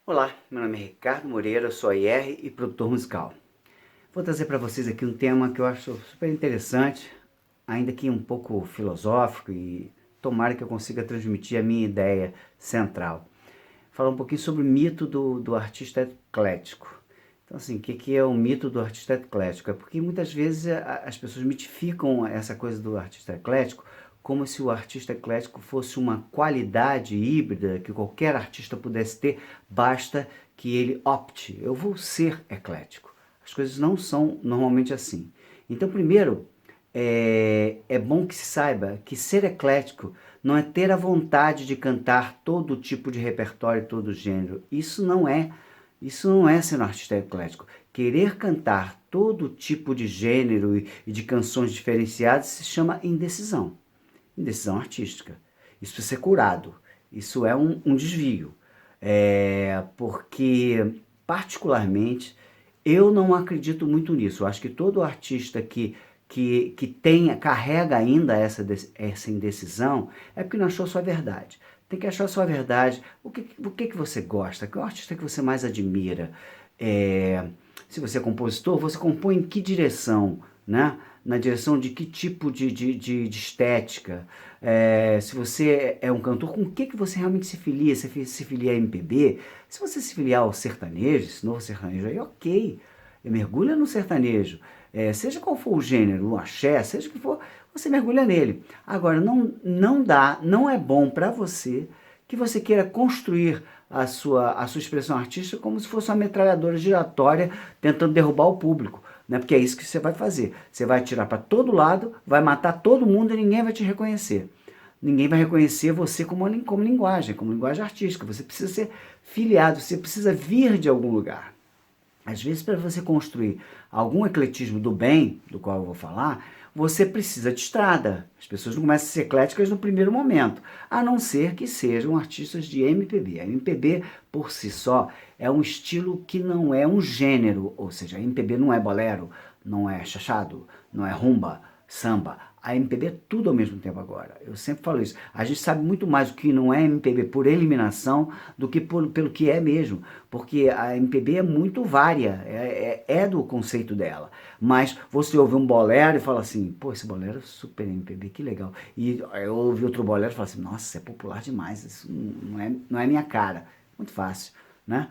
Olá, meu nome é Ricardo Moreira, eu sou IR e produtor musical. Vou trazer para vocês aqui um tema que eu acho super interessante, ainda que um pouco filosófico, e tomara que eu consiga transmitir a minha ideia central. Falar um pouquinho sobre o mito do artista eclético. Então, assim, o que é o mito do artista eclético? É porque muitas vezes as pessoas mitificam essa coisa do artista eclético como se o artista eclético fosse uma qualidade híbrida que qualquer artista pudesse ter, basta que ele opte. Eu vou ser eclético. As coisas não são normalmente assim. Então, primeiro, é bom que se saiba que ser eclético não é ter a vontade de cantar todo tipo de repertório, todo gênero. Isso não é ser um artista eclético. Querer cantar todo tipo de gênero e de canções diferenciadas se chama indecisão. Indecisão artística. Isso precisa ser curado. Isso é um desvio. Porque, particularmente, eu não acredito muito nisso. Eu acho que todo artista que carrega ainda essa indecisão é porque não achou sua verdade. Tem que achar a sua verdade. O que você gosta? Qual é o artista que você mais admira? É, Se você é compositor, você compõe em que direção? Né? Na direção de que tipo de estética? Se você é um cantor, com o que você realmente se filia? Você se filia a MPB? Se você se filiar ao sertanejo, esse novo sertanejo aí, ok. Mergulha no sertanejo. Seja qual for o gênero, o axé, seja o que for, você mergulha nele. Agora, não é bom para você que você queira construir a sua expressão artística como se fosse uma metralhadora giratória tentando derrubar o público. Né? Porque é isso que você vai fazer. Você vai atirar para todo lado, vai matar todo mundo e ninguém vai te reconhecer. Ninguém vai reconhecer você como linguagem artística. Você precisa ser filiado, você precisa vir de algum lugar. Às vezes, para você construir algum ecletismo do bem, do qual eu vou falar, você precisa de estrada. As pessoas não começam a ser ecléticas no primeiro momento, a não ser que sejam artistas de MPB. A MPB, por si só, é um estilo que não é um gênero, ou seja, a MPB não é bolero, não é chachado, não é rumba, samba. A MPB é tudo ao mesmo tempo agora. Eu sempre falo isso. A gente sabe muito mais o que não é MPB por eliminação do que pelo que é mesmo. Porque a MPB é muito vária, é do conceito dela. Mas você ouve um bolero e fala assim, pô, esse bolero é super MPB, que legal. E eu ouvi outro bolero e falo assim, nossa, é popular demais, isso não é minha cara. Muito fácil, né?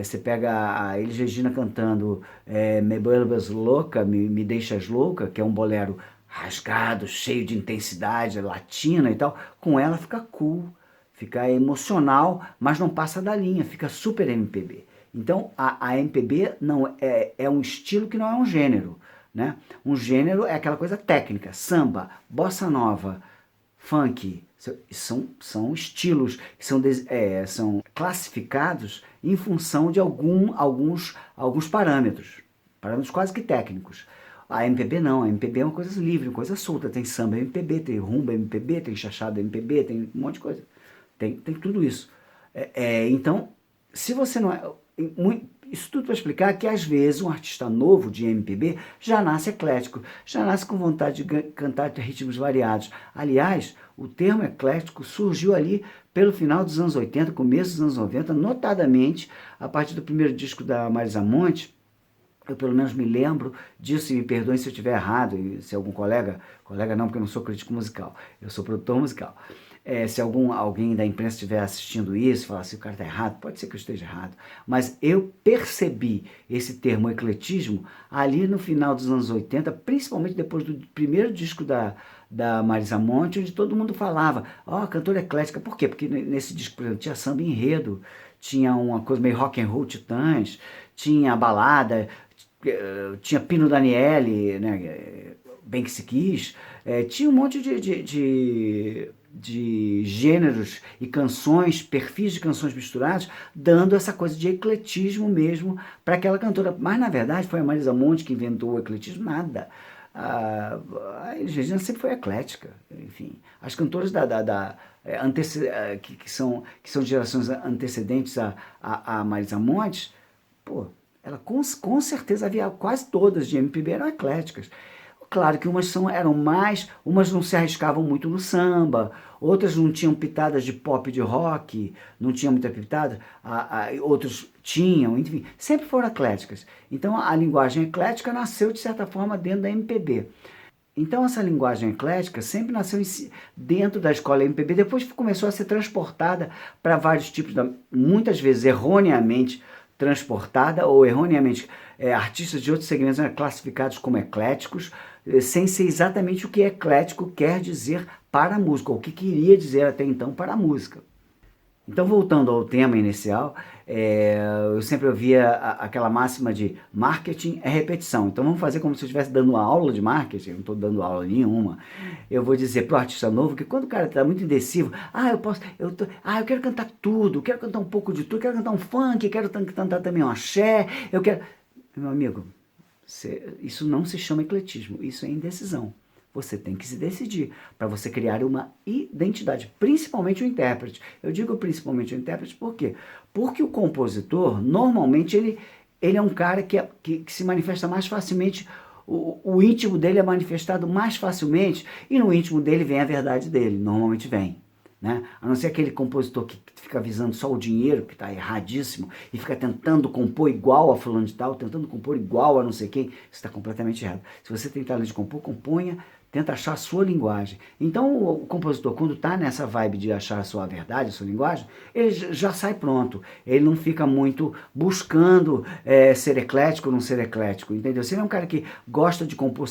Você pega a Elis Regina cantando Me Vuelves Louca, Me Deixas Louca, que é um bolero rasgado, cheio de intensidade, latina e tal, com ela fica cool, fica emocional, mas não passa da linha, fica super MPB. Então a MPB não é um estilo que não é um gênero, né? Um gênero é aquela coisa técnica, samba, bossa nova, funk, são estilos que são classificados em função de alguns parâmetros quase que técnicos. A MPB não, a MPB é uma coisa livre, uma coisa solta. Tem samba MPB, tem rumba MPB, tem chachada MPB, tem um monte de coisa. Tem tudo isso. Então, se você não é. Isso tudo para explicar que às vezes um artista novo de MPB já nasce eclético, já nasce com vontade de cantar ritmos variados. Aliás, o termo eclético surgiu ali pelo final dos anos 80, começo dos anos 90, notadamente a partir do primeiro disco da Marisa Monte. Eu pelo menos me lembro disso, e me perdoem se eu estiver errado, e se algum colega não, porque eu não sou crítico musical, eu sou produtor musical. Se alguém da imprensa estiver assistindo isso e falar assim, o cara está errado, pode ser que eu esteja errado, mas eu percebi esse termo ecletismo ali no final dos anos 80, principalmente depois do primeiro disco da Marisa Monte, onde todo mundo falava, ó, cantora eclética, por quê? Porque nesse disco, por exemplo, tinha samba enredo, tinha uma coisa meio rock and roll Titãs, tinha balada, tinha Pino Daniele, né, Bem Que Se Quis, tinha um monte de gêneros e canções, perfis de canções misturados, dando essa coisa de ecletismo mesmo para aquela cantora. Mas na verdade foi a Marisa Monte que inventou o ecletismo, nada. A Elis Regina sempre foi eclética, enfim. As cantoras que são de gerações antecedentes a Marisa Monte, pô, ela com certeza havia quase todas de MPB eram ecléticas. Claro que umas não se arriscavam muito no samba, outras não tinham pitadas de pop, de rock, não tinham muita pitada, outros tinham, enfim, sempre foram ecléticas. Então a linguagem eclética nasceu de certa forma dentro da MPB. Então essa linguagem eclética sempre nasceu dentro da escola MPB, depois começou a ser transportada para vários tipos, muitas vezes erroneamente transportada ou erroneamente artistas de outros segmentos eram classificados como ecléticos, sem ser exatamente o que eclético quer dizer para a música, ou o que queria dizer até então para a música. Então, voltando ao tema inicial, eu sempre ouvia aquela máxima de marketing é repetição. Então, vamos fazer como se eu estivesse dando uma aula de marketing, eu não estou dando aula nenhuma. Eu vou dizer para o artista novo que quando o cara está muito indeciso, eu quero cantar tudo, quero cantar um pouco de tudo, quero cantar um funk, quero cantar também um axé, eu quero... Meu amigo, isso não se chama ecletismo, isso é indecisão. Você tem que se decidir para você criar uma identidade, principalmente o intérprete. Eu digo principalmente o intérprete por quê? Porque o compositor, normalmente, ele é um cara que se manifesta mais facilmente, o íntimo dele é manifestado mais facilmente, e no íntimo dele vem a verdade dele, normalmente vem. Né? A não ser aquele compositor que fica visando só o dinheiro, que está erradíssimo, e fica tentando compor igual a fulano de tal, tentando compor igual a não sei quem, isso está completamente errado. Se você tem talento de compor, componha, tenta achar a sua linguagem. Então o compositor, quando está nessa vibe de achar a sua verdade, a sua linguagem, ele já sai pronto. Ele não fica muito buscando ser eclético ou não ser eclético, entendeu? Se ele é um cara que gosta de compor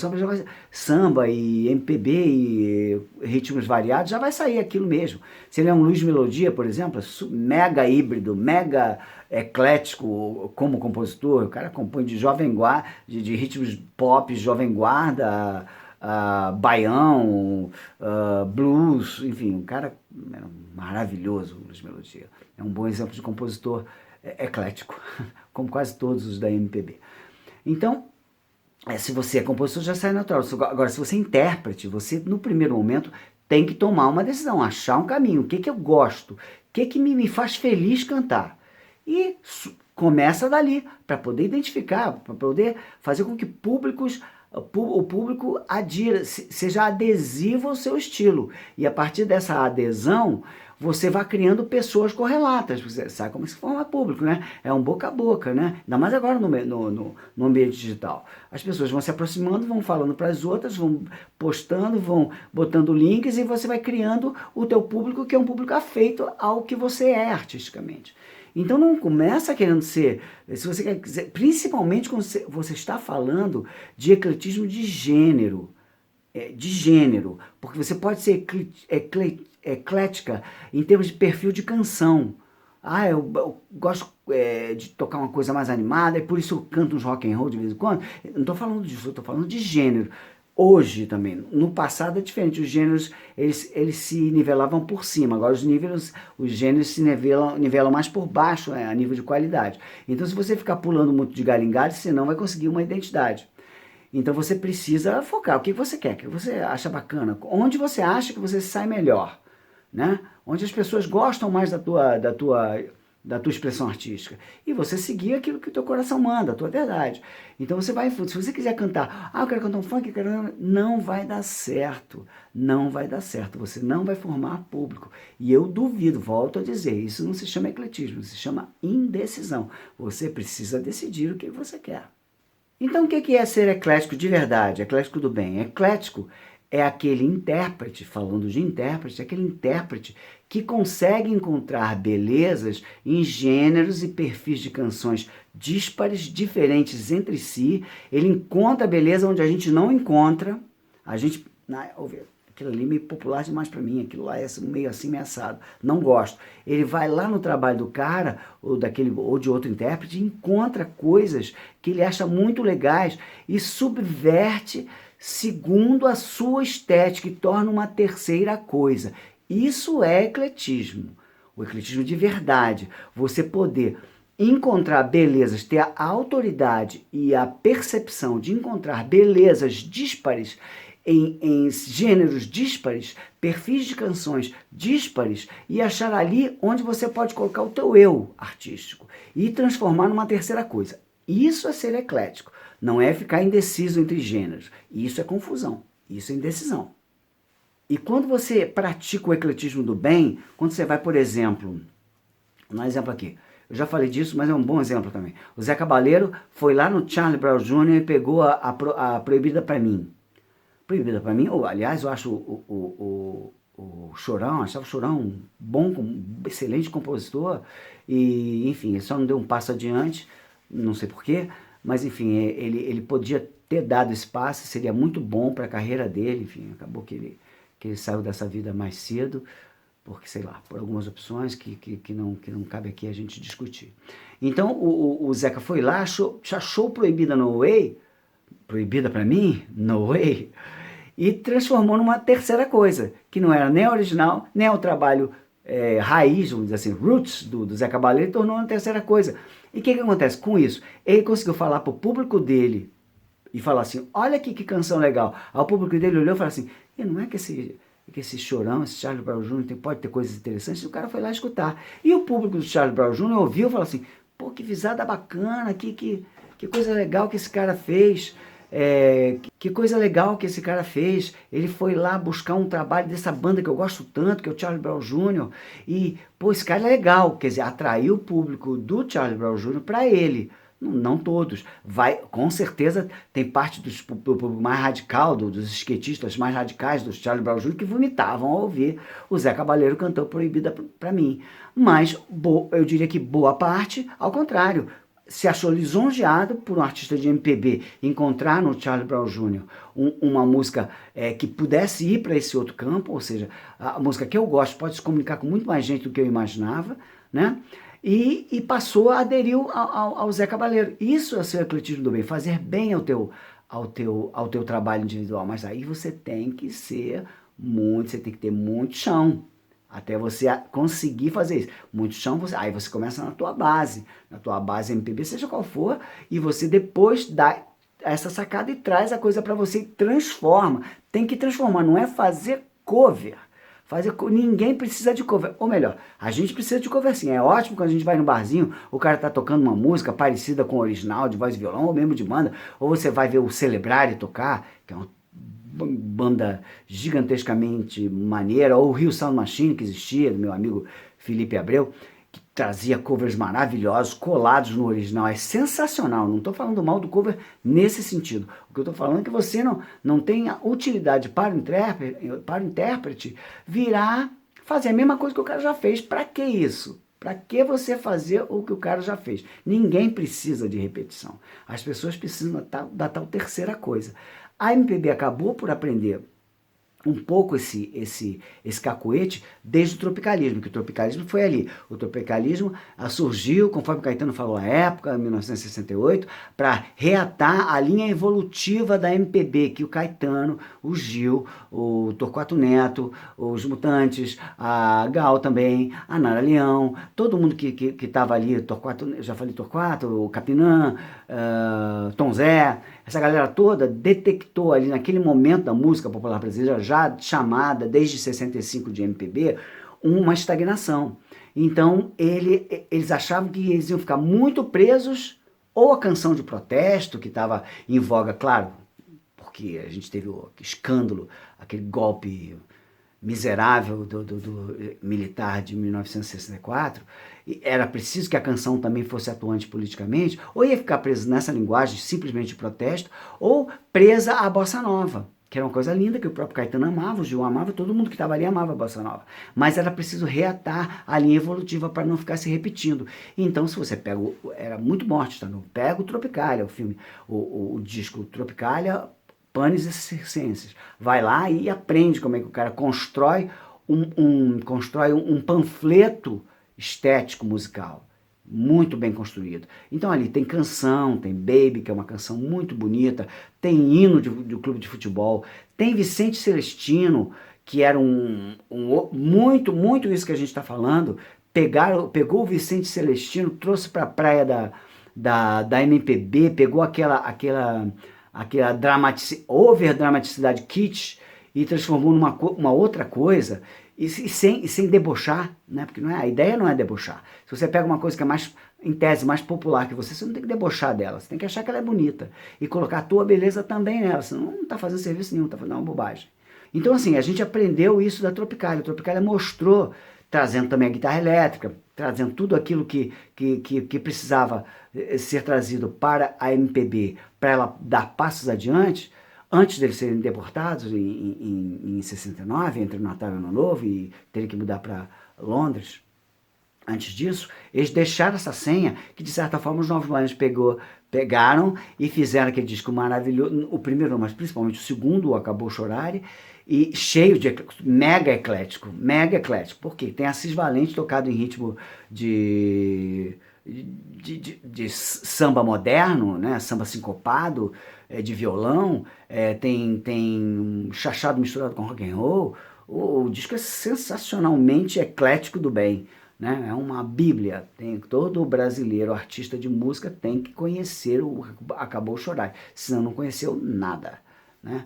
samba e MPB e ritmos variados, já vai sair aquilo mesmo. Se ele é um Luiz Melodia, por exemplo, mega híbrido, mega eclético como compositor, o cara compõe de jovem guarda, de ritmos pop, jovem guarda, baião, blues, enfim, um cara maravilhoso, Luiz Melodia. É um bom exemplo de compositor eclético, como quase todos os da MPB. Então, se você é compositor, já sai natural. Agora, se você é intérprete, você, no primeiro momento, tem que tomar uma decisão, achar um caminho. O que eu gosto? O que me faz feliz cantar? E começa dali, para poder identificar, para poder fazer com que o público seja adesivo ao seu estilo. E a partir dessa adesão, você vai criando pessoas correlatas. Você sabe como se forma público, né? É um boca a boca, né? Ainda mais agora no ambiente digital. As pessoas vão se aproximando, vão falando para as outras, vão postando, vão botando links e você vai criando o teu público, que é um público afeito ao que você é artisticamente. Então não começa querendo ser, se você quer dizer, principalmente quando você está falando de ecletismo de gênero, porque você pode ser eclética em termos de perfil de canção. Eu gosto de tocar uma coisa mais animada, e por isso eu canto uns rock and roll de vez em quando. Eu não estou falando disso, eu estou falando de gênero. Hoje também, no passado é diferente, os gêneros eles se nivelavam por cima, agora os gêneros se nivelam mais por baixo, a nível de qualidade. Então se você ficar pulando muito de galho em galho, você não vai conseguir uma identidade. Então você precisa focar, o que você quer, o que você acha bacana, onde você acha que você sai melhor, né? Onde as pessoas gostam mais da tua expressão artística. E você seguir aquilo que o teu coração manda, a tua verdade. Então você vai, se você quiser cantar, eu quero cantar um funk, não vai dar certo. Não vai dar certo. Você não vai formar público. E eu duvido, volto a dizer, isso não se chama ecletismo, se chama indecisão. Você precisa decidir o que você quer. Então o que é ser eclético de verdade? Eclético do bem. Eclético é aquele intérprete, falando de intérprete, aquele intérprete que consegue encontrar belezas em gêneros e perfis de canções díspares, diferentes entre si. Ele encontra beleza onde a gente não encontra. Aquilo ali é meio popular demais para mim, aquilo lá é meio assim, meio assado. Não gosto. Ele vai lá no trabalho do cara, ou de outro intérprete, e encontra coisas que ele acha muito legais e subverte segundo a sua estética e torna uma terceira coisa. Isso é ecletismo. O ecletismo de verdade. Você poder encontrar belezas, ter a autoridade e a percepção de encontrar belezas díspares em gêneros díspares, perfis de canções díspares, e achar ali onde você pode colocar o teu eu artístico e transformar numa terceira coisa. Isso é ser eclético. Não é ficar indeciso entre gêneros. Isso é confusão. Isso é indecisão. E quando você pratica o ecletismo do bem, quando você vai, por exemplo, um exemplo aqui, eu já falei disso, mas é um bom exemplo também. O Zé Cabaleiro foi lá no Charlie Brown Jr. e pegou a Proibida Pra Mim. Proibida Pra Mim, ou aliás, eu acho o Chorão, achava o Chorão um bom, excelente compositor, e enfim, ele só não deu um passo adiante, não sei porquê, mas enfim, ele podia ter dado espaço, seria muito bom para a carreira dele, enfim, acabou que ele saiu dessa vida mais cedo, porque, sei lá, por algumas opções que não cabe aqui a gente discutir. Então, o Zeca foi lá, achou Proibida No Way, Proibida Pra Mim, No Way, e transformou numa terceira coisa, que não era nem a original, nem o trabalho raiz, vamos dizer assim, roots do Zé Cabaleiro, e tornou uma terceira coisa. E o que acontece com isso? Ele conseguiu falar para o público dele, e falar assim, olha aqui que canção legal. Aí o público dele olhou e falou assim, e não é que esse Chorão, esse Charlie Brown Jr. pode ter coisas interessantes? E o cara foi lá escutar. E o público do Charlie Brown Jr. ouviu e falou assim, pô, que visada bacana, que coisa legal que esse cara fez. Que coisa legal que esse cara fez. Ele foi lá buscar um trabalho dessa banda que eu gosto tanto, que é o Charlie Brown Jr. E, pô, esse cara é legal. Quer dizer, atraiu o público do Charlie Brown Jr. para ele. Não todos. Com certeza tem parte do público mais radical, dos esquetistas mais radicais do Charlie Brown Jr. que vomitavam ao ouvir o Zé Cabaleiro cantou Proibida Pra Mim. Mas eu diria que boa parte, ao contrário, se achou lisonjeado por um artista de MPB encontrar no Charlie Brown Jr. uma música que pudesse ir para esse outro campo, ou seja, a música que eu gosto pode se comunicar com muito mais gente do que eu imaginava, né? E passou a aderir ao Zé Cabaleiro. Isso é ser ecletismo do bem, fazer bem ao teu trabalho individual, mas aí você tem que você tem que ter muito chão, até você conseguir fazer isso. Muito chão, aí você começa na tua base MPB, seja qual for, e você depois dá essa sacada e traz a coisa para você e transforma. Tem que transformar, não é fazer cover. Ninguém precisa de cover, ou melhor, a gente precisa de cover sim. É ótimo quando a gente vai no barzinho, o cara tá tocando uma música parecida com o original, de voz e violão, ou mesmo de banda, ou você vai ver o Celebrare tocar, que é uma banda gigantescamente maneira, ou o Rio Sound Machine, que existia, do meu amigo Felipe Abreu, que trazia covers maravilhosos, colados no original. É sensacional, não estou falando mal do cover nesse sentido. O que eu estou falando é que você não tenha utilidade para o intérprete virar, fazer a mesma coisa que o cara já fez. Para que isso? Para que você fazer o que o cara já fez? Ninguém precisa de repetição. As pessoas precisam da tal terceira coisa. A MPB acabou por aprender um pouco esse cacuete desde o tropicalismo, que o tropicalismo foi ali. O tropicalismo surgiu, conforme o Caetano falou à época, em 1968, para reatar a linha evolutiva da MPB, que o Caetano, o Gil, o Torquato Neto, os Mutantes, a Gal também, a Nara Leão, todo mundo que estava ali, Torquato, já falei Torquato, o Capinã, Tom Zé, essa galera toda detectou ali naquele momento da música popular brasileira, já chamada desde 65 de MPB, uma estagnação. Então eles achavam que eles iam ficar muito presos ou a canção de protesto que estava em voga, claro, porque a gente teve o escândalo, aquele golpe miserável do militar de 1964, e era preciso que a canção também fosse atuante politicamente, ou ia ficar presa nessa linguagem simplesmente de protesto, ou presa à bossa nova, que era uma coisa linda, que o próprio Caetano amava, o Gil amava, todo mundo que estava ali amava a bossa nova. Mas era preciso reatar a linha evolutiva para não ficar se repetindo. Então, se você pega, era muito bom artista, pega o Tropicália, o filme, o disco Tropicália, Panis e Circenses. Vai lá e aprende como é que o cara constrói um panfleto estético musical, muito bem construído. Então ali tem canção, tem Baby, que é uma canção muito bonita, tem hino do clube de futebol, tem Vicente Celestino, que era muito isso que a gente está falando, pegou o Vicente Celestino, trouxe para a praia da MPB, pegou aquela overdramaticidade kitsch e transformou numa outra coisa, e sem debochar, né? Porque a ideia não é debochar. Se você pega uma coisa que é mais em tese, mais popular que você não tem que debochar dela, você tem que achar que ela é bonita e colocar a tua beleza também nela, senão não está fazendo serviço nenhum, está fazendo uma bobagem. Então, assim, a gente aprendeu isso da Tropicália. A Tropicália mostrou, trazendo também a guitarra elétrica, trazendo tudo aquilo que precisava ser trazido para a MPB, para ela dar passos adiante, antes deles serem deportados em 69, entre o Natal e o Ano Novo, e terem que mudar para Londres. Antes disso, eles deixaram essa senha que, de certa forma, os Novos Baianos pegaram e fizeram aquele disco maravilhoso, o primeiro, mas principalmente o segundo, o Acabou Chorar, e cheio de mega eclético, porque tem Assis Valente tocado em ritmo de samba moderno, né? Samba sincopado, de violão, tem um chachado misturado com rock and roll. O disco é sensacionalmente eclético do bem, né? É uma bíblia. Todo brasileiro artista de música tem que conhecer o Acabou Chorar, senão não conheceu nada, né?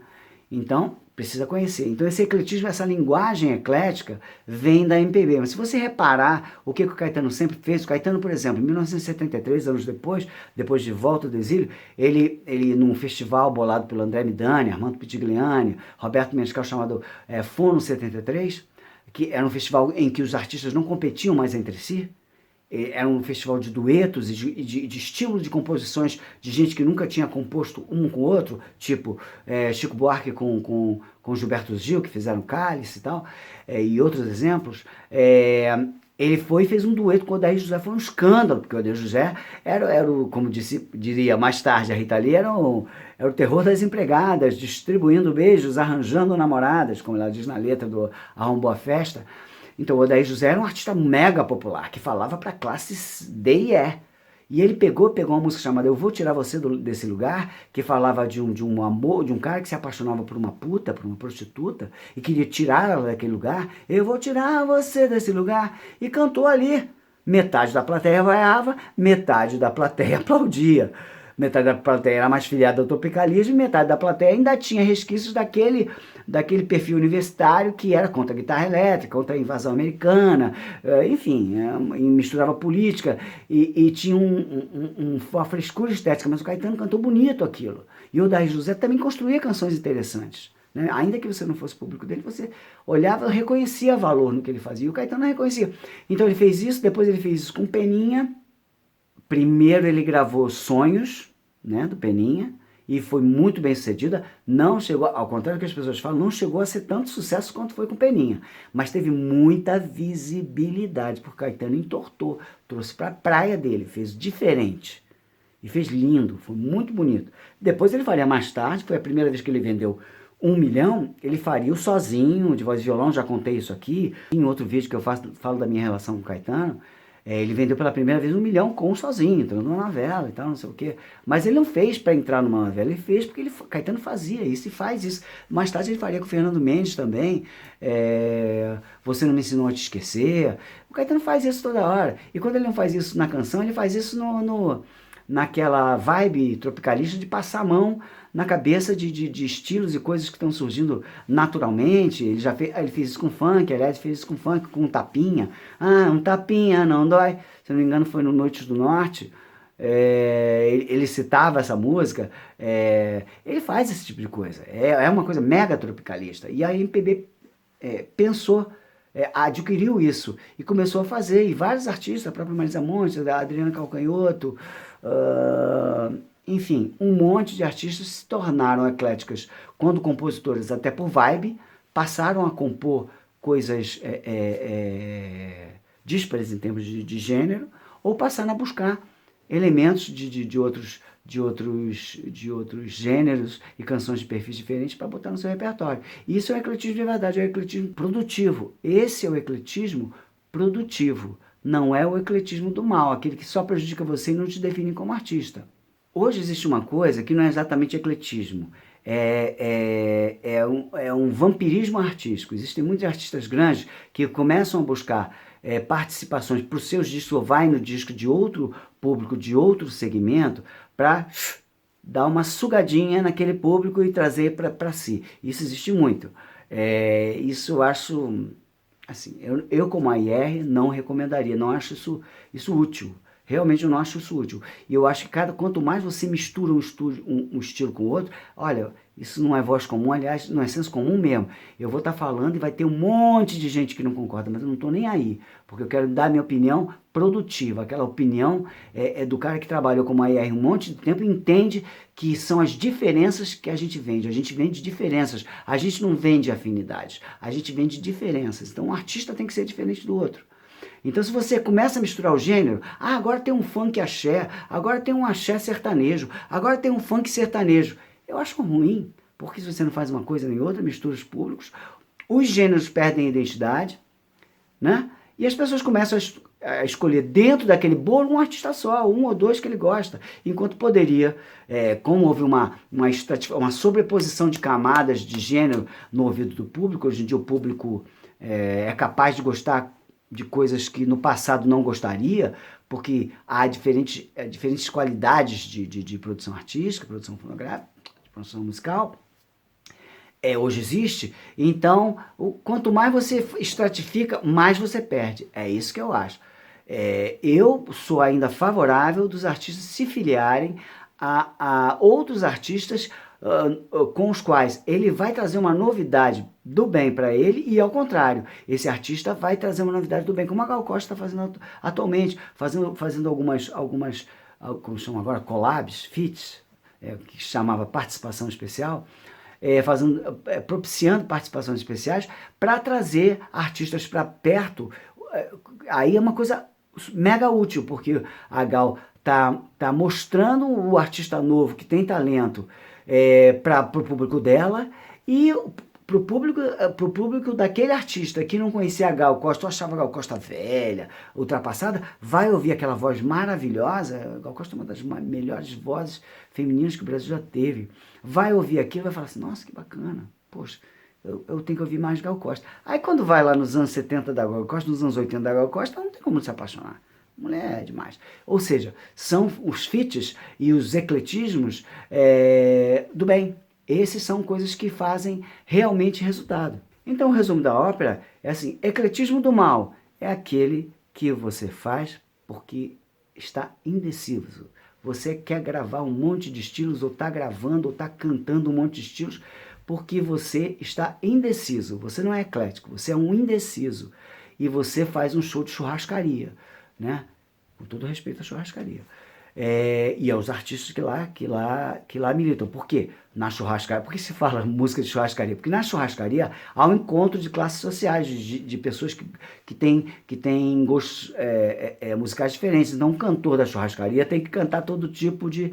Então, precisa conhecer. Então, esse ecletismo, essa linguagem eclética, vem da MPB. Mas se você reparar o que o Caetano sempre fez, o Caetano, por exemplo, em 1973, anos depois de volta do exílio, ele num festival bolado pelo André Midani, Armando Pitigliani, Roberto Menescal, chamado Fono 73, que era um festival em que os artistas não competiam mais entre si, era um festival de duetos e de estilo de composições de gente que nunca tinha composto um com o outro, tipo Chico Buarque com Gilberto Gil, que fizeram Cálice e tal, e outros exemplos. Ele foi e fez um dueto com o Odair José, foi um escândalo, porque o Odair José era o, como diria mais tarde a Rita Lee, era o terror das empregadas, distribuindo beijos, arranjando namoradas, como ela diz na letra do Arruma Boa Festa. Então o Odair José era um artista mega popular, que falava para classes D e E. E ele pegou uma música chamada Eu Vou Tirar Você desse Lugar, que falava de um amor, de um cara que se apaixonava por uma puta, por uma prostituta, e queria tirar ela daquele lugar. Eu vou tirar você desse lugar. E cantou ali. Metade da plateia vaiava, metade da plateia aplaudia. Metade da plateia era mais filiada ao tropicalismo e metade da plateia ainda tinha resquícios daquele perfil universitário que era contra a guitarra elétrica, contra a invasão americana, enfim, misturava política e tinha uma frescura estética, mas o Caetano cantou bonito aquilo. E o Odair José também construía canções interessantes, né? Ainda que você não fosse público dele, você olhava e reconhecia valor no que ele fazia, e o Caetano não reconhecia. Então ele fez isso, depois ele fez isso com Peninha. Primeiro ele gravou Sonhos, né, do Peninha, e foi muito bem sucedida. Não chegou, ao contrário do que as pessoas falam, não chegou a ser tanto sucesso quanto foi com Peninha, mas teve muita visibilidade, porque Caetano entortou, trouxe para a praia dele, fez diferente, e fez lindo, foi muito bonito. Depois ele faria mais tarde, foi a primeira vez que ele vendeu 1 milhão, ele faria o Sozinho, de voz e violão, já contei isso aqui, em outro vídeo que eu falo da minha relação com o Caetano. Ele vendeu pela primeira vez 1 milhão com Sozinho, entrando numa novela e tal, não sei o quê. Mas ele não fez para entrar numa novela, ele fez porque Caetano fazia isso e faz isso. Mais tarde ele faria com o Fernando Mendes também, Você Não Me Ensinou a Te Esquecer. O Caetano faz isso toda hora. E quando ele não faz isso na canção, ele faz isso naquela vibe tropicalista de passar a mão na cabeça de estilos e coisas que estão surgindo naturalmente. Ele fez isso com funk, aliás, fez isso com funk, com um tapinha. Ah, um tapinha não dói. Se não me engano, foi no Noites do Norte. Ele citava essa música. Ele faz esse tipo de coisa. É uma coisa mega tropicalista. E a MPB pensou, adquiriu isso e começou a fazer. E vários artistas, a própria Marisa Monte, a Adriana Calcanhoto, enfim, um monte de artistas se tornaram ecléticas quando compositores, até por vibe, passaram a compor coisas díspares em termos de gênero, ou passaram a buscar elementos de outros gêneros e canções de perfis diferentes para botar no seu repertório. E isso é o ecletismo de verdade, é o ecletismo produtivo. Esse é o ecletismo produtivo. Não é o ecletismo do mal, aquele que só prejudica você e não te define como artista. Hoje existe uma coisa que não é exatamente ecletismo, é um vampirismo artístico. Existem muitos artistas grandes que começam a buscar participações para os seus discos, ou vai no disco de outro público, de outro segmento, para dar uma sugadinha naquele público e trazer para si. Isso existe muito. Isso eu acho... Assim, eu como AIR não recomendaria, não acho isso útil. Realmente eu não acho isso útil. E eu acho que quanto mais você mistura um estilo com o outro, olha, isso não é voz comum, aliás, não é senso comum mesmo. Eu vou estar falando e vai ter um monte de gente que não concorda, mas eu não estou nem aí, porque eu quero dar minha opinião produtiva, aquela opinião do cara que trabalhou como AR um monte de tempo e entende que são as diferenças que a gente vende diferenças, a gente não vende afinidades, a gente vende diferenças. Então um artista tem que ser diferente do outro. Então se você começa a misturar o gênero, agora tem um funk axé, agora tem um axé sertanejo, agora tem um funk sertanejo. Eu acho ruim, porque se você não faz uma coisa nem outra, mistura os públicos, os gêneros perdem a identidade, né? E as pessoas começam a escolher dentro daquele bolo um artista só, um ou dois que ele gosta, enquanto poderia, como houve uma sobreposição de camadas de gênero no ouvido do público, hoje em dia o público é capaz de gostar de coisas que no passado não gostaria, porque há diferentes qualidades de produção artística, produção fonográfica, de produção musical, hoje existe. Então, quanto mais você estratifica, mais você perde. É isso que eu acho. Eu sou ainda favorável dos artistas se filiarem a outros artistas com os quais ele vai trazer uma novidade do bem para ele e ao contrário, esse artista vai trazer uma novidade do bem, como a Gal Costa está fazendo atualmente, fazendo algumas como chamam agora, collabs, feats, que chamava participação especial, propiciando participações especiais para trazer artistas para perto. Aí é uma coisa mega útil, porque a Gal tá mostrando o artista novo que tem talento para o público dela e pro público daquele artista que não conhecia a Gal Costa, ou achava a Gal Costa velha, ultrapassada, vai ouvir aquela voz maravilhosa. A Gal Costa é uma das melhores vozes femininas que o Brasil já teve. Vai ouvir aquilo e vai falar assim, nossa, que bacana, poxa, eu tenho que ouvir mais Gal Costa. Aí quando vai lá nos anos 70 da Gal Costa, nos anos 80 da Gal Costa, não tem como se apaixonar. Mulher é demais. Ou seja, são os feats e os ecletismos do bem. Esses são coisas que fazem realmente resultado. Então o resumo da ópera é assim, ecletismo do mal é aquele que você faz porque está indeciso. Você quer gravar um monte de estilos, ou está gravando, ou está cantando um monte de estilos, porque você está indeciso. Você não é eclético, você é um indeciso. E você faz um show de churrascaria, né? Com todo respeito à churrascaria. E aos artistas que lá militam. Por quê? Na churrascaria. Por que se fala música de churrascaria? Porque na churrascaria há um encontro de classes sociais, de pessoas que têm gostos musicais diferentes. Então, um cantor da churrascaria tem que cantar todo tipo de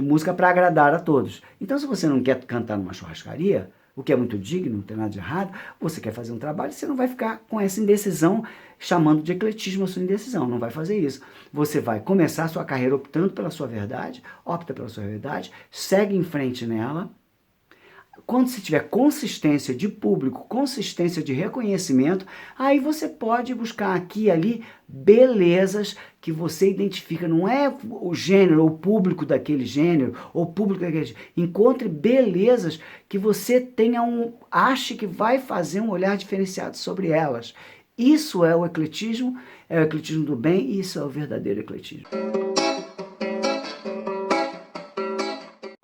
música para agradar a todos. Então, se você não quer cantar numa churrascaria, o que é muito digno, não tem nada de errado, você quer fazer um trabalho, você não vai ficar com essa indecisão, chamando de ecletismo a sua indecisão, não vai fazer isso. Você vai começar a sua carreira optando pela sua verdade, opta pela sua verdade, segue em frente nela. Quando você tiver consistência de público, consistência de reconhecimento, aí você pode buscar aqui e ali belezas que você identifica. Não é o gênero, ou o público daquele gênero, ou o público daquele gênero. Encontre belezas que você ache que vai fazer um olhar diferenciado sobre elas. Isso é o ecletismo do bem, e isso é o verdadeiro ecletismo.